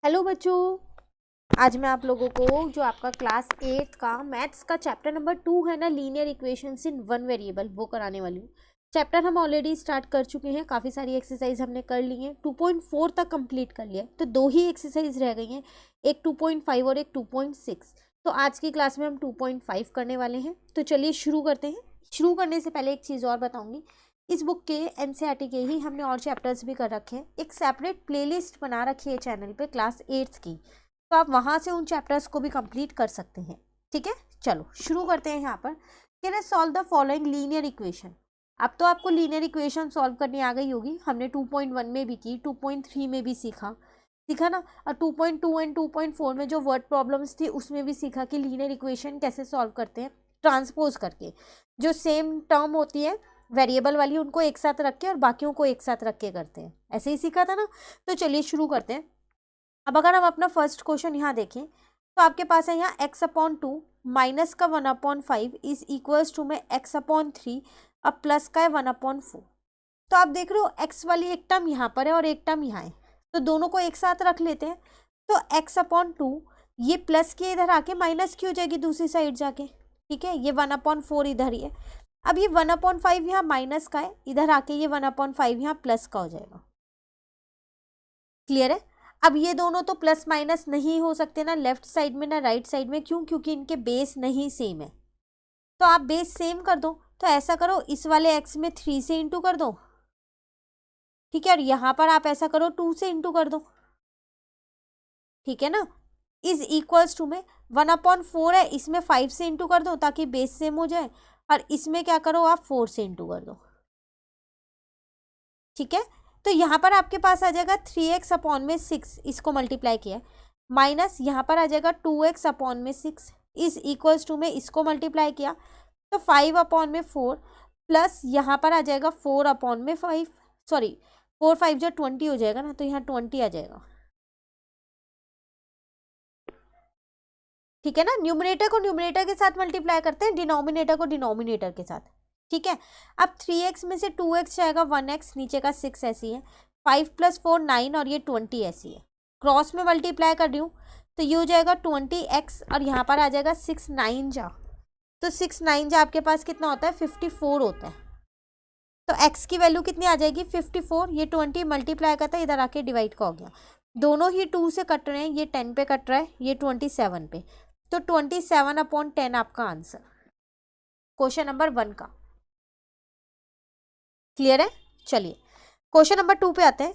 Hello बच्चों, आज मैं आप लोगों को जो आपका क्लास 8 का मैथ्स का चैप्टर नंबर 2 है ना, linear equations in one variable, वो कराने वाली हूँ। चैप्टर हम ऑलरेडी स्टार्ट कर चुके हैं, काफ़ी सारी एक्सरसाइज हमने कर ली हैं, 2.4 तक कंप्लीट कर लिया, तो 2 ही एक्सरसाइज रह गई हैं, एक 2.5 और एक 2.6। तो आज की क्लास में हम 2.5 करने वाले हैं। तो चलिए शुरू करते हैं। शुरू करने से पहले एक चीज़ और बताऊँगी, इस बुक के एनसीईआरटी के ही हमने और चैप्टर्स भी कर रखे हैं। एक सेपरेट प्लेलिस्ट बना रखी है चैनल पे क्लास 8 की, तो आप वहाँ से उन चैप्टर्स को भी कंप्लीट कर सकते हैं। ठीक है, चलो शुरू करते हैं। यहाँ पर कह रहे solve the following linear equation. अब तो आपको लीनियर इक्वेशन सॉल्व करनी आ गई होगी, हमने 2.1 में भी की, 2.3 में भी सीखा ना, और 2.2 एंड 2.4 में जो वर्ड प्रॉब्लम्स थी उसमें भी सीखा कि लीनियर इक्वेशन कैसे सॉल्व करते हैं, ट्रांसपोज करके। जो सेम टर्म होती है वेरिएबल वाली, उनको एक साथ रख के और बाकियों को एक साथ रख के करते हैं, ऐसे ही सीखा था ना। तो चलिए शुरू करते हैं। अब अगर हम अपना फर्स्ट क्वेश्चन यहाँ देखें तो आपके पास है यहाँ x/2 माइनस का 1/5 इज इक्वल्स टू में x/3 अब प्लस का है 1/4। तो आप देख रहे हो x वाली एक टर्म यहाँ पर है और एक टर्म यहाँ है, तो दोनों को एक साथ रख लेते हैं। तो x/2 ये प्लस के इधर आके माइनस की हो जाएगी दूसरी साइड जाके। ठीक है, ये 1/4 इधर ही है। अब ये 1/5 यहाँ माइनस का है, इधर आके ये 1/5 यहाँ प्लस का हो जाएगा। क्लियर है। अब ये दोनों तो प्लस माइनस नहीं हो सकते ना लेफ्ट साइड में ना राइट साइड में, क्यों? क्योंकि इनके बेस नहीं सेम है। तो आप बेस सेम कर दो। तो ऐसा करो, इस वाले x में 3 से इंटू कर दो। ठीक है, और यहाँ पर आप ऐसा करो 2 से इंटू कर दो। ठीक है ना, इज इक्वल्स टू में 1/4 है, इसमें 5 से इंटू कर दो ताकि बेस सेम हो जाए, और इसमें क्या करो आप 4 से इंटू कर दो। ठीक है, तो यहाँ पर आपके पास आ जाएगा 3x/6, इसको मल्टीप्लाई किया, माइनस यहाँ पर आ जाएगा 2x/6 इज इक्वल्स टू में इसको मल्टीप्लाई किया तो 5/4 प्लस यहाँ पर आ जाएगा 4/5, सॉरी 4 5 जो 20 हो जाएगा ना, तो यहाँ 20 आ जाएगा। ठीक है ना, न्यूमरेटर को न्यूमरेटर के साथ मल्टीप्लाई करते हैं, डिनोमिनेटर को डिनोमिनेटर के साथ। ठीक है, अब 3x में से 2x जाएगा 1x, नीचे का 6 ऐसी है, 5 + 4 9 और ये 20 ऐसी है। क्रॉस में मल्टीप्लाई कर रही हूँ तो ये हो जाएगा 20x और यहाँ पर आ जाएगा 6 9 जा, तो 6 9 जा आपके पास कितना होता है 54 होता है। तो x की वैल्यू कितनी आ जाएगी 54, ये 20 मल्टीप्लाई करता है इधर आके डिवाइड का हो गया, दोनों ही 2 से कट रहे हैं, ये 10 पे कट रहा है, ये 27 पे, तो 27/10 आपका आंसर क्वेश्चन नंबर 1 का। क्लियर है। चलिए क्वेश्चन नंबर 2 पे आते हैं।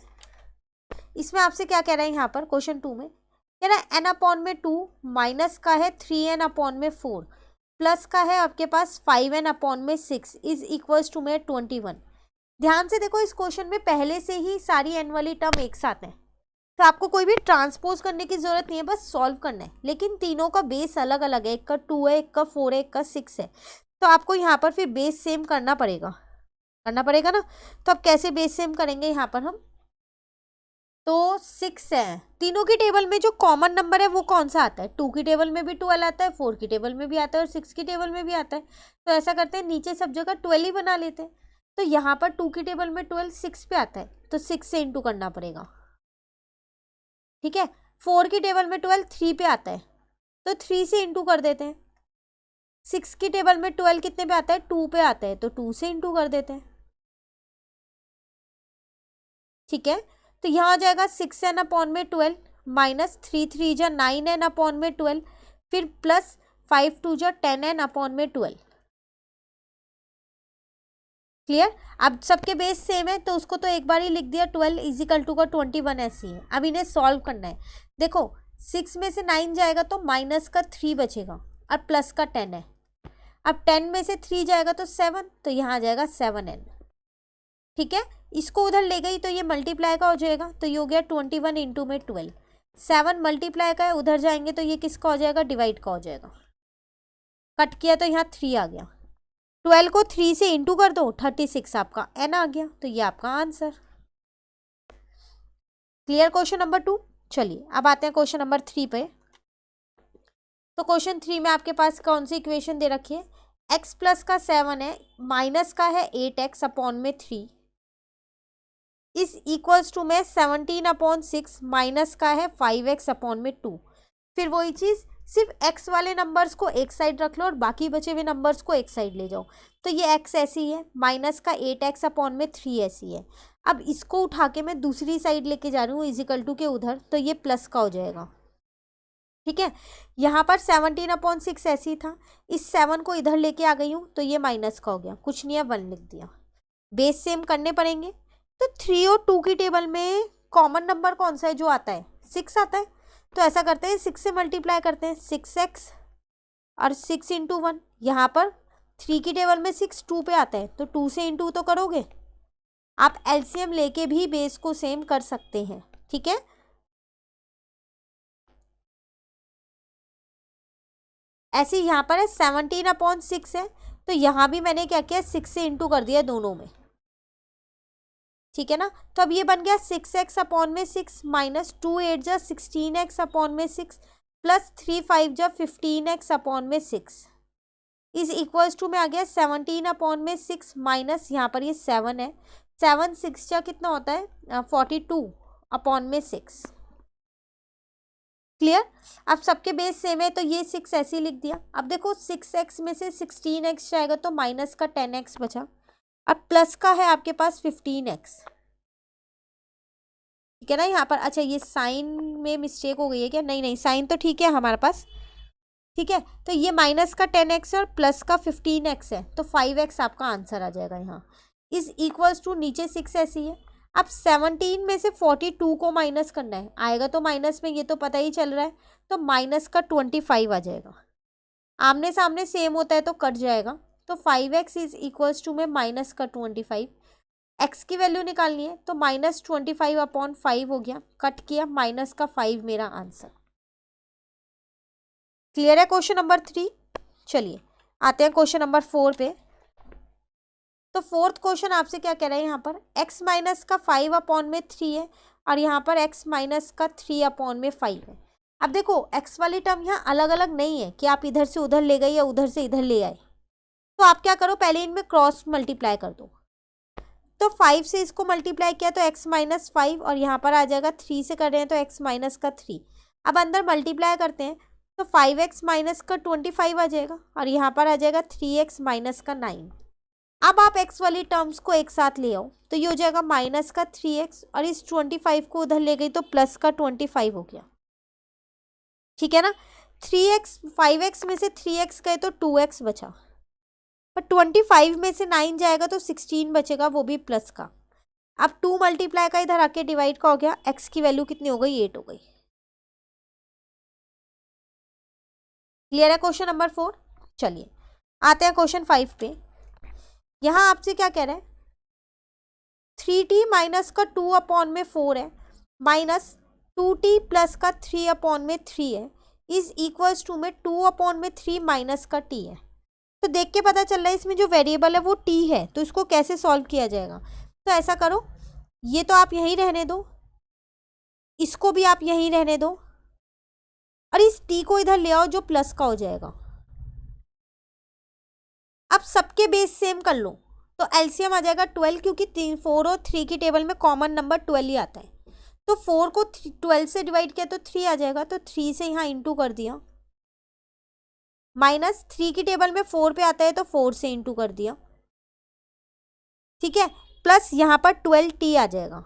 इसमें आपसे क्या कह रहा है, यहाँ पर क्वेश्चन 2 में कह रहा है n/2 माइनस का है 3n/4 प्लस का है आपके पास 5n/6 इज इक्वल्स टू में 21। ध्यान से देखो, इस क्वेश्चन में पहले से ही सारी n वाली टर्म एक साथ है, तो आपको कोई भी ट्रांसपोज करने की जरूरत नहीं है, बस सॉल्व करना है। लेकिन तीनों का बेस अलग अलग है, एक का 2 है, एक का 4 है, एक का 6 है, तो आपको यहाँ पर फिर बेस सेम करना पड़ेगा ना। तो अब कैसे बेस सेम करेंगे यहाँ पर हम, तो 6 है, तीनों की टेबल में जो कॉमन नंबर है वो कौन सा आता है, 2 की टेबल में भी 12 आता है, 4 की टेबल में भी आता है और 6 की टेबल में भी आता है। तो ऐसा करते हैं, नीचे सब जगह 12 ही बना लेते हैं। तो यहाँ पर 2 की टेबल में 12 6 पे आता है, तो 6 से इंटू करना पड़ेगा। ठीक है, 4 की टेबल में 12 3 पे आता है, तो 3 से इंटू कर देते हैं। 6 की टेबल में 12 कितने पे आता है 2 पे आता है, तो 2 से इंटू कर देते हैं। ठीक है, तो यहाँ आ जाएगा 6n/12 माइनस 3 3 जा 9n/12 फिर प्लस 5 2 जा 10n/12। क्लियर। अब सबके बेस सेम है तो उसको तो एक बार ही लिख दिया, 12 इजिकल टू का 21 ऐसी है। अब इन्हें सॉल्व करना है। देखो 6 में से 9 जाएगा तो माइनस का 3 बचेगा और प्लस का 10 है। अब 10 में से 3 जाएगा तो 7, तो यहाँ आ जाएगा 7n। ठीक है, इसको उधर ले गई तो ये मल्टीप्लाई का हो जाएगा, तो ये हो गया 21 इंटू में 12। 7 मल्टीप्लाई का है, उधर जाएंगे तो ये किसका हो जाएगा डिवाइड का हो जाएगा। कट किया तो यहाँ 3 आ गया, 12 को 3 से इंटू कर दो, 36 आपका n आ गया, तो ये आपका आंसर। Clear question number 2। चलिए अब आते हैं क्वेश्चन नंबर 3 पे। तो क्वेश्चन 3 में आपके पास कौन सी इक्वेशन दे रखी है, x प्लस का 7 है, माइनस का है 8x/3 इज इक्वल्स टू में 17/6 माइनस का है 5x/2। फिर वही चीज़, सिर्फ x वाले नंबर्स को एक साइड रख लो और बाकी बचे हुए नंबर्स को एक साइड ले जाओ। तो ये x ऐसी है, माइनस का 8x/3 ऐसी है। अब इसको उठा के मैं दूसरी साइड लेके जा रही हूँ इजिकल टू के उधर, तो ये प्लस का हो जाएगा। ठीक है, यहाँ पर 17/6 ऐसी था, इस 7 को इधर लेके आ गई हूँ तो ये माइनस का हो गया, कुछ नहीं है 1 लिख दिया। बेस सेम करने पड़ेंगे। तो 3 और 2 की टेबल में कॉमन नंबर कौन सा है जो आता है? 6 आता है। तो ऐसा करते हैं 6 से मल्टीप्लाई करते हैं, 6x और 6 × 1। यहाँ पर 3 की टेबल में 6 2 पे आता है, तो 2 से इंटू तो करोगे। आप एलसीएम लेके भी बेस को सेम कर सकते हैं। ठीक है, ऐसे यहाँ पर है 17/6 है, तो यहाँ भी मैंने क्या किया, 6 से इंटू कर दिया दोनों में। ठीक है ना, तो अब ये बन गया 6x/6 माइनस 2 8 जा 16x/6 प्लस 3 5 जा 15x/6 इज इक्वल्स टू में आ गया 17/6 माइनस यहाँ पर ये 7 है, 7 6 जा कितना होता है 42/6। क्लियर? अब सबके बेस सेम है तो ये 6 ऐसे ही लिख दिया। अब देखो 6x में से 16x जाएगा तो माइनस का 10x बचा, अब प्लस का है आपके पास 15x। ठीक है ना, यहाँ पर अच्छा ये साइन में मिस्टेक हो गई है क्या? नहीं नहीं, साइन तो ठीक है हमारे पास। ठीक है, तो ये माइनस का 10x और प्लस का 15x है, तो 5x आपका आंसर आ जाएगा यहाँ। इज इक्वल्स टू नीचे 6 ऐसी है। अब 17 में से 42 को माइनस करना है, आएगा तो माइनस में, ये तो पता ही चल रहा है, तो माइनस का 25 आ जाएगा। आमने सामने सेम होता है तो कट जाएगा, तो 5x इज इक्वल्स टू में माइनस का 25। x की वैल्यू निकालनी है तो -25/5 हो गया, कट किया, माइनस का 5 मेरा आंसर। क्लियर है क्वेश्चन नंबर 3? चलिए आते हैं क्वेश्चन नंबर 4 पे। तो फोर्थ क्वेश्चन आपसे क्या कह रहा है, यहाँ पर x माइनस का 5/3 है और यहाँ पर x माइनस का 3/5 है। अब देखो x वाली टर्म यहाँ अलग अलग नहीं है कि आप इधर से उधर ले गए या उधर से इधर ले आए, तो आप क्या करो, पहले इनमें क्रॉस मल्टीप्लाई कर दो। तो 5 से इसको मल्टीप्लाई किया तो x माइनस 5 और यहाँ पर आ जाएगा 3 से कर रहे हैं तो x माइनस का 3। अब अंदर मल्टीप्लाई करते हैं तो 5x माइनस का 25 आ जाएगा और यहाँ पर आ जाएगा 3x माइनस का 9। अब आप x वाली टर्म्स को एक साथ ले आओ तो ये हो जाएगा माइनस का 3x और इस 25 को उधर ले गई तो प्लस का 25 हो गया। ठीक है ना, 3x 5x में से 3x गए तो 2x बचा, पर 25 में से 9 जाएगा तो 16 बचेगा, वो भी प्लस का। अब 2 मल्टीप्लाई का इधर आके डिवाइड का हो गया, x की वैल्यू कितनी हो गई, 8 हो गई। क्लियर है क्वेश्चन नंबर 4? चलिए आते हैं क्वेश्चन 5 पे। यहाँ आपसे क्या कह रहा है, 3t माइनस का 2/4 है माइनस 2t प्लस का 3/3 है इज इक्वल्स टू में 2/3 माइनस का t है। तो देख के पता चल रहा है इसमें जो वेरिएबल है वो t है, तो इसको कैसे सॉल्व किया जाएगा। तो ऐसा करो, ये तो आप यहीं रहने दो, इसको भी आप यहीं रहने दो और इस t को इधर ले आओ जो प्लस का हो जाएगा। अब सबके बेस सेम कर लो तो एलसीएम आ जाएगा 12, क्योंकि 4 और 3 की टेबल में कॉमन नंबर 12 ही आता है। तो 4 को 12 से डिवाइड किया तो 3 आ जाएगा, तो 3 से यहाँ इंटू कर दिया, माइनस 3 की टेबल में 4 पे आता है तो 4 से इंटू कर दिया। ठीक है, प्लस यहाँ पर 12t आ जाएगा।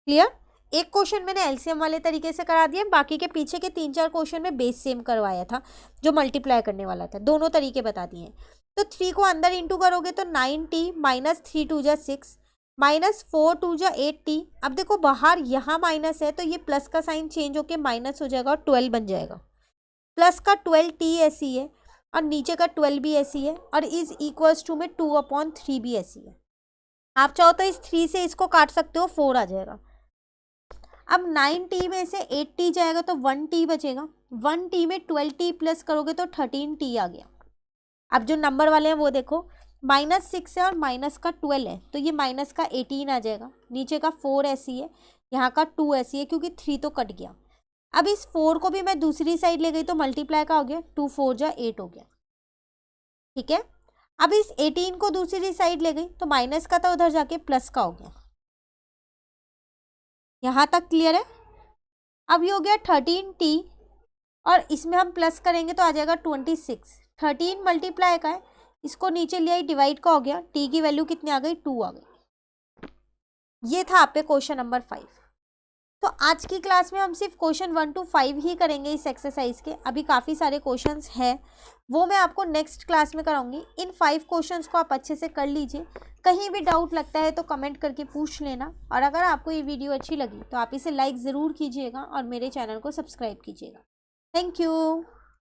क्लियर? एक क्वेश्चन मैंने एलसीएम वाले तरीके से करा दिया, बाकी के पीछे के 3-4 क्वेश्चन में बेस सेम करवाया था जो मल्टीप्लाई करने वाला था, दोनों तरीके बता दिए हैं। तो 3 को अंदर इंटू करोगे तो 9t माइनस 3 2 जा 6 माइनस 4 2 जा 8t। अब देखो बाहर यहाँ माइनस है तो ये प्लस का साइन चेंज होके माइनस हो जाएगा और 12 बन जाएगा। प्लस का 12t ऐसी है और नीचे का 12 भी ऐसी है और इज इक्वल्स टू में 2/3 भी ऐसी है। आप चाहो तो इस 3 से इसको काट सकते हो, 4 आ जाएगा। अब 9t में से 8t जाएगा तो 1t बचेगा, 1t में 12t प्लस करोगे तो 13t आ गया। अब जो नंबर वाले हैं वो देखो, -6 है और माइनस का 12 है तो ये माइनस का 18 आ जाएगा, नीचे का 4 ऐसी है, यहाँ का 2 ऐसी है क्योंकि 3 तो कट गया। अब इस 4 को भी मैं दूसरी साइड ले गई तो मल्टीप्लाई का हो गया, 2 4 जा 8 हो गया। ठीक है, अब इस 18 को दूसरी साइड ले गई तो माइनस का था, उधर जाके प्लस का हो गया। यहाँ तक क्लियर है। अब ये हो गया 13t और इसमें हम प्लस करेंगे तो आ जाएगा 26। 13 मल्टीप्लाई का है, इसको नीचे लिया डिवाइड का हो गया, t की वैल्यू कितनी आ गई 2 आ गई। ये था आप पे क्वेश्चन नंबर 5। तो आज की क्लास में हम सिर्फ क्वेश्चन 1 to 5 ही करेंगे इस एक्सरसाइज के। अभी काफ़ी सारे क्वेश्चंस हैं, वो मैं आपको नेक्स्ट क्लास में कराऊंगी। इन 5 क्वेश्चंस को आप अच्छे से कर लीजिए। कहीं भी डाउट लगता है तो कमेंट करके पूछ लेना, और अगर आपको ये वीडियो अच्छी लगी तो आप इसे लाइक ज़रूर कीजिएगा और मेरे चैनल को सब्सक्राइब कीजिएगा। Thank you.